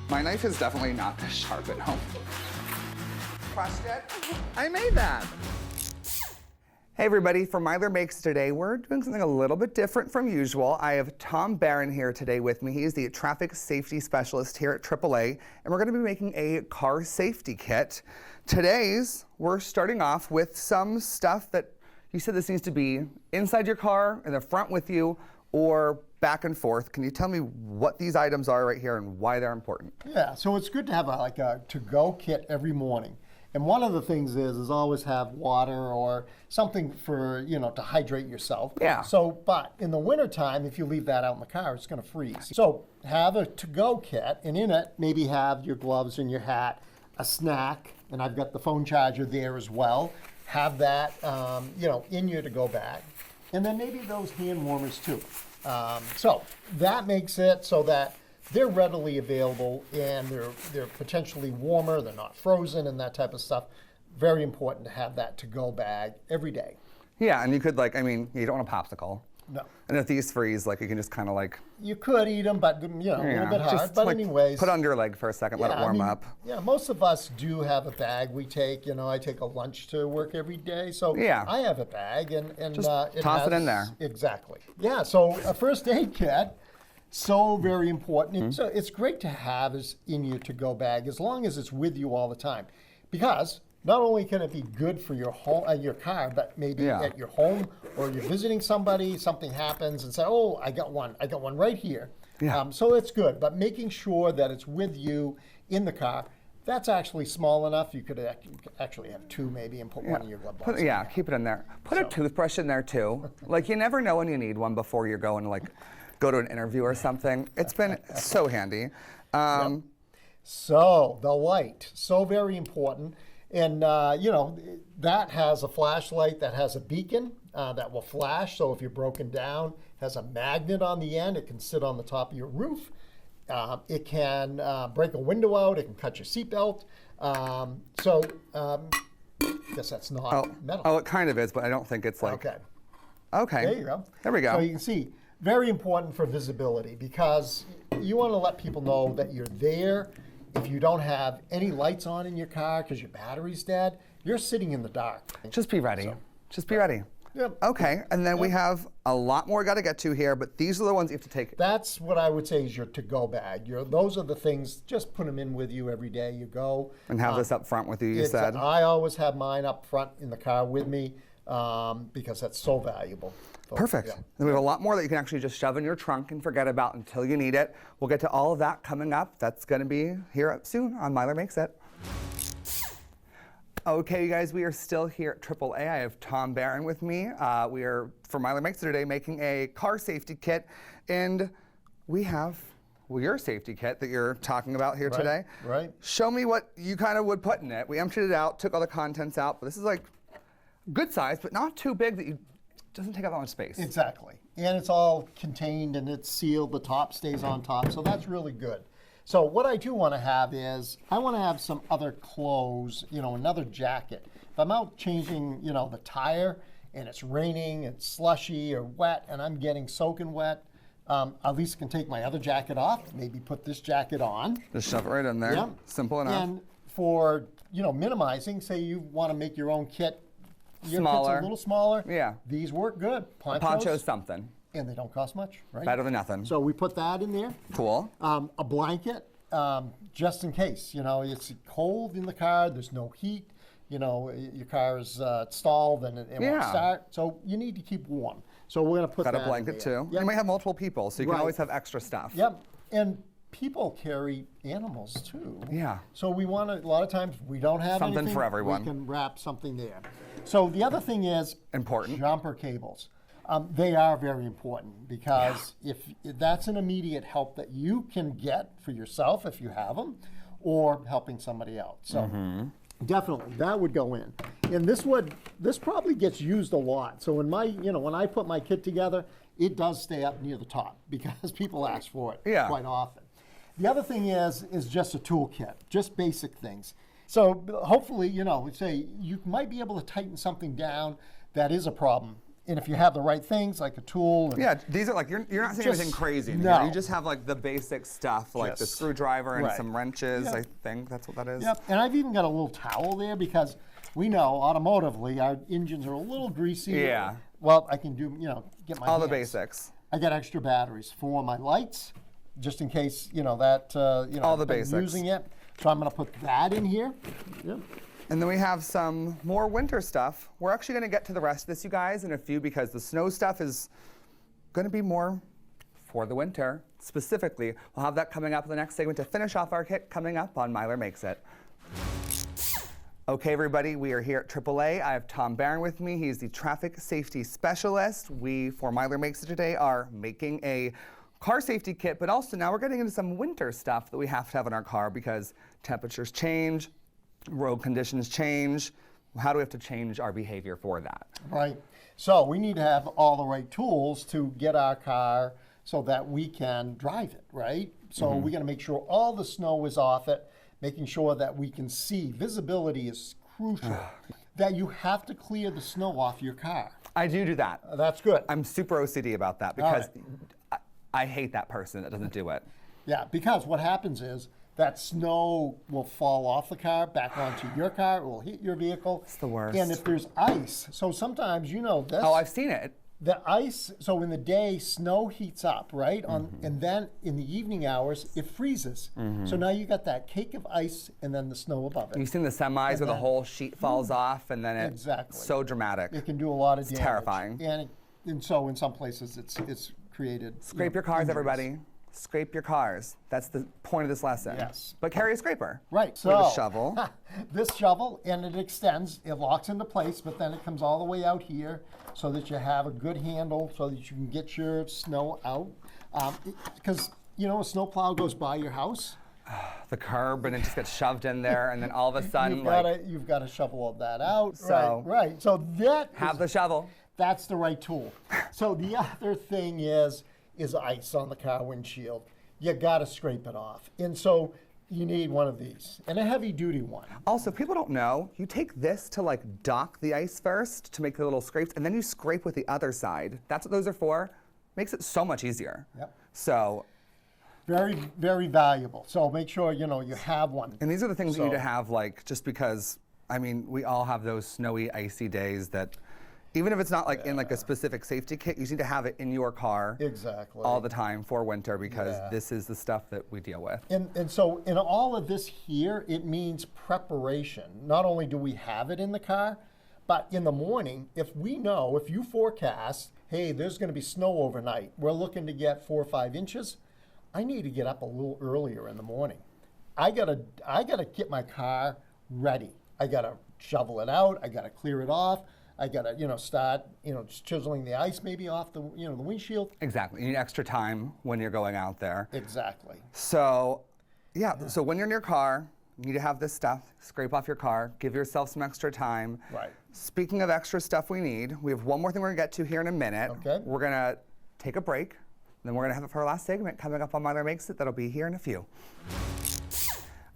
My knife is definitely not this sharp at home. Crushed it? I made that. Hey everybody, for Myler Makes today, we're doing something a little bit different from usual. I have Tom Baran here today with me. He is the traffic safety specialist here at AAA, and we're going to be making a car safety kit. We're starting off with some stuff that you said this needs to be inside your car, in the front with you, or back and forth. Can you tell me what these items are right here and why they're important? Yeah, so it's good to have a to-go kit every morning. And one of the things is always have water or something for, to hydrate yourself. Yeah. So, but in the wintertime, if you leave that out in the car, it's going to freeze. So have a to-go kit, and in it, maybe have your gloves and your hat, a snack, and I've got the phone charger there as well. Have that, in your to-go bag. And then maybe those hand warmers too. So that makes it so that they're readily available and they're potentially warmer, they're not frozen and that type of stuff. Very important to have that to-go bag every day. Yeah, and you could you don't want a popsicle. No. And if these freeze, you can just kind of You could eat them, but a little bit hard. Just, but anyways. Put it under your leg for a second, let it warm up. Yeah, most of us do have a bag we take. I take a lunch to work every day. So yeah. I have a bag and just toss it in there. Exactly. Yeah, so a first aid kit. So very important. Mm-hmm. So it's great to have is in your to-go bag as long as it's with you all the time, because not only can it be good for your home, your car, but maybe at your home or you're visiting somebody, something happens, and say, "Oh, I got one right here." Yeah. So it's good, but making sure that it's with you in the car. That's actually small enough. You could actually have two maybe and put one in your glove box. Keep it in there. Put a toothbrush in there too. You never know when you need one before you're going to go to an interview or something. It's been so handy. Yep. So the light, so very important. And that has a flashlight that has a beacon that will flash. So if you're broken down, has a magnet on the end. It can sit on the top of your roof. It can break a window out. It can cut your seatbelt. I guess that's not metal. Oh, it kind of is, but I don't think it's Okay. Okay. There you go. There we go. So you can see, very important for visibility, because you want to let people know that you're there. If you don't have any lights on in your car because your battery's dead, you're sitting in the dark. Just be ready. Just be ready. Yep. Okay, and then we have a lot more got to get to here, but these are the ones you have to take. That's what I would say is your to-go bag. Those are the things, just put them in with you every day you go. And have this up front with you said. I always have mine up front in the car with me because that's so valuable. Perfect. Yeah. Then we have a lot more that you can actually just shove in your trunk and forget about until you need it. We'll get to all of that coming up. That's going to be here up soon on Myler Makes It. Okay, you guys, we are still here at AAA. I have Tom Baran with me. We are, for Myler Makes It today, making a car safety kit. And we have your safety kit that you're talking about here today. Right. Show me what you kind of would put in it. We emptied it out, took all the contents out, but this is good size, but not too big that doesn't take up that much space. Exactly. And it's all contained and it's sealed. The top stays on top. So that's really good. So what I do want to have is, I want to have some other clothes, another jacket. If I'm out changing, the tire and it's raining, it's slushy or wet, and I'm getting soaking wet, at least I can take my other jacket off, maybe put this jacket on. Just shove it right in there. Yeah. Simple enough. And for, minimizing, say you want to make your own kit, your kit's a little smaller. Yeah. These work good. Poncho's something. And they don't cost much, right? Better than nothing. So we put that in there. Cool. A blanket, just in case. It's cold in the car. There's no heat. Your car is stalled and it won't start. So you need to keep warm. So we're going to put that in there. Got a blanket too. Yep. You might have multiple people, so you can always have extra stuff. Yep. And people carry animals too. Yeah. So we want to, a lot of times we don't have something anything, for everyone. We can wrap something there. So the other thing is important jumper cables. They are very important because if that's an immediate help that you can get for yourself if you have them, or helping somebody else. So definitely that would go in. And this probably gets used a lot. So in my, when I put my kit together, it does stay up near the top because people ask for it quite often. The other thing is just a toolkit, just basic things. So hopefully, say you might be able to tighten something down that is a problem And if you have the right things, like a tool. And yeah, these are like, you're not saying anything crazy in no. here. You just have like the basic stuff, like the screwdriver and some wrenches, I think that's what that is. Yep, and I've even got a little towel there because we know automotively our engines are a little greasy. Yeah. Well, I can do, get my All hands. the basics. I got extra batteries for my lights, just in case, that, all the I've been basics. using it. So I'm going to put that in here. Yep. And then we have some more winter stuff. We're actually going to get to the rest of this, you guys, in a few because the snow stuff is going to be more for the winter. Specifically, we'll have that coming up in the next segment to finish off our kit coming up on Myler Makes It. Okay, everybody, we are here at AAA. I have Tom Baran with me. He's the traffic safety specialist. We, for Myler Makes It today, are making a car safety kit, but also now we're getting into some winter stuff that we have to have in our car because temperatures change, road conditions change. How do we have to change our behavior for that? Right. So we need to have all the right tools to get our car so that we can drive it, right? So we got to make sure all the snow is off it, making sure that we can see. Visibility is crucial. That you have to clear the snow off your car. I do that. That's good. I'm super OCD about that because I hate that person that doesn't do it. Yeah, because what happens is that snow will fall off the car, back onto your car, it will hit your vehicle. It's the worst. And if there's ice, so sometimes this. Oh, I've seen it. The ice, so in the day, snow heats up, right? And then in the evening hours, it freezes. So now you got that cake of ice and then the snow above it. You've seen the semis where the whole sheet falls off and then it's so dramatic. It can do a lot of damage. It's terrifying. And so in some places it's created. Scrape your cars, everybody. Scrape your cars. That's the point of this lesson. Yes. But carry a scraper. Right. We have So a shovel. this shovel, and it extends, it locks into place, but then it comes all the way out here so that you have a good handle so that you can get your snow out. Because, a snowplow goes by your house. The curb, and it just gets shoved in there, and then all of a sudden, you've got to shovel all that out. So, right. So the shovel. That's the right tool. So the other thing is ice on the car windshield. You got to scrape it off. And so you need one of these, and a heavy duty one. Also, people don't know, you take this to dock the ice first to make the little scrapes, and then you scrape with the other side. That's what those are for. Makes it so much easier. Yep. So. Very, very valuable. So make sure, you have one. And these are the things that you need to have, just because, we all have those snowy, icy days that, even if it's not in a specific safety kit, you just need to have it in your car all the time for winter because this is the stuff that we deal with. And so in all of this here, it means preparation. Not only do we have it in the car, but in the morning, if you forecast, hey, there's going to be snow overnight, we're looking to get 4 or 5 inches, I need to get up a little earlier in the morning. I gotta get my car ready. I gotta shovel it out. I gotta clear it off. I gotta, start, chiseling the ice maybe off the, the windshield. Exactly. You need extra time when you're going out there. Exactly. So, so when you're in your car, you need to have this stuff. Scrape off your car. Give yourself some extra time. Right. Speaking of extra stuff we need, we have one more thing we're gonna get to here in a minute. Okay. We're gonna take a break. Then we're gonna have it for our last segment coming up on Myler Makes It. That'll be here in a few.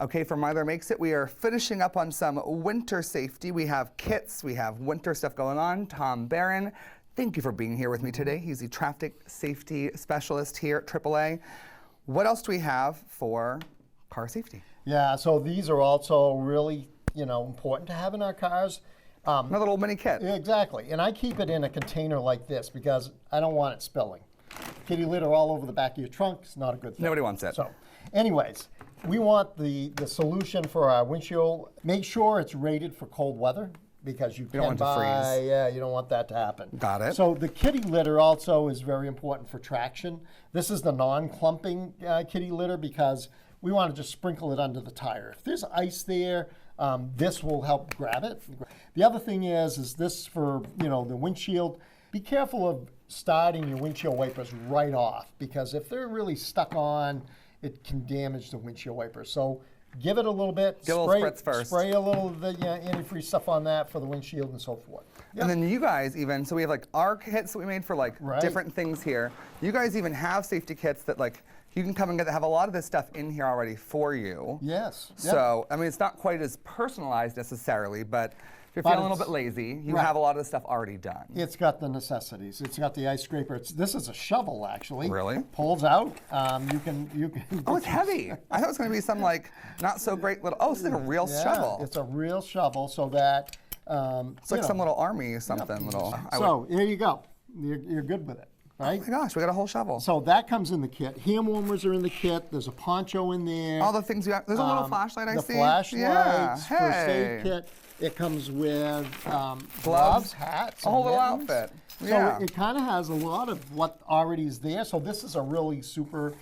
Okay, for Myler Makes It, we are finishing up on some winter safety. We have kits, we have winter stuff going on. Tom Baran, thank you for being here with me today. He's the traffic safety specialist here at AAA. What else do we have for car safety? Yeah, so these are also really, important to have in our cars. Another little mini kit. Exactly, and I keep it in a container like this because I don't want it spilling. Kitty litter all over the back of your trunk is not a good thing. Nobody wants it. So, anyways, we want the solution for our windshield. Make sure it's rated for cold weather because you don't want it to freeze. Yeah, you don't want that to happen. Got it. So the kitty litter also is very important for traction. This is the non-clumping kitty litter because we want to just sprinkle it under the tire. If there's ice there, this will help grab it. The other thing is this for the windshield. Be careful of starting your windshield wipers right off because if they're really stuck on, it can damage the windshield wipers. So give it a little bit. Give a little spritz first. Spray a little of the antifreeze stuff on that for the windshield and so forth. Yep. And then you guys even, so we have our kits that we made for different things here. You guys even have safety kits that you can come and get that have a lot of this stuff in here already for you. Yes. So, it's not quite as personalized necessarily, but if you're But feeling a little it's- bit lazy, you right. have a lot of the stuff already done. It's got the necessities. It's got the ice scraper. This is a shovel, actually. Really? Pulls out. You can. Oh, it's heavy. I thought it was going to be some like not so great little. Oh, it's like a real shovel. It's a real shovel, so that. It's like some little army something little. So here you go. You're good with it, right? Oh my gosh, we got a whole shovel. So that comes in the kit. Hand warmers are in the kit. There's a poncho in there. All the things you have. There's a little flashlight I the see. flashlights, Yeah. first Hey. aid kit. It comes with gloves, hats, A whole and little mittens. outfit. So Yeah. it kind of has a lot of what already is there. So this is a really super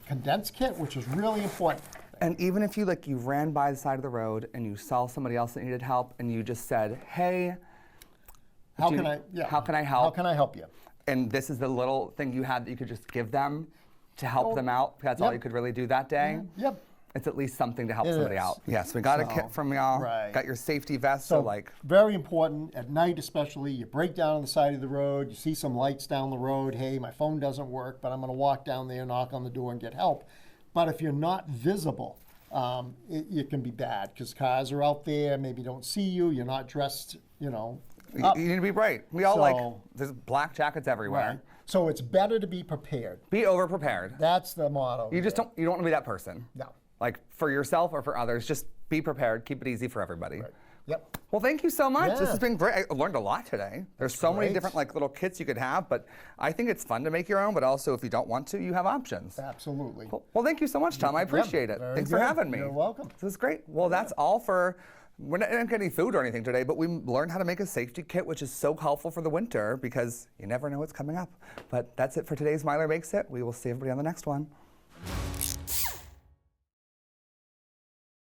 condensed kit, which is really important. And even if you ran by the side of the road and you saw somebody else that needed help and you just said, "Hey, How do can you- I? Yeah. how can I help?" How can I help you? And this is the little thing you had that you could just give them to help them out. That's all Yep. you could really do that day. Yep. It's at least something to help It somebody is. out. Yes, we got a So, kit from y'all. right. Got your safety vest. So very important at night, especially. You break down on the side of the road. You see some lights down the road. Hey, my phone doesn't work, but I'm going to walk down there, knock on the door, and get help. But if you're not visible, it can be bad because cars are out there. Maybe don't see you. You're not dressed. Up. you need to be bright. We all So- there's black jackets everywhere. Right. So it's better to be prepared. Be over prepared. That's the motto. You just don't want to be that person. No. Like for yourself or for others, just be prepared. Keep it easy for everybody. Right. Yep. Well, thank you so much. This Yeah. has been great. I learned a lot today. There's so many great. different little kits you could have, but I think it's fun to make your own, but also if you don't want to, you have options. Absolutely. Well, thank you so much, Tom. I appreciate it. very Thanks for good. having me. You're welcome. This is great. Well, that's all for. We're not getting any food or anything today, but we learned how to make a safety kit, which is so helpful for the winter because you never know what's coming up. But that's it for today's Myler Makes It. We will see everybody on the next one.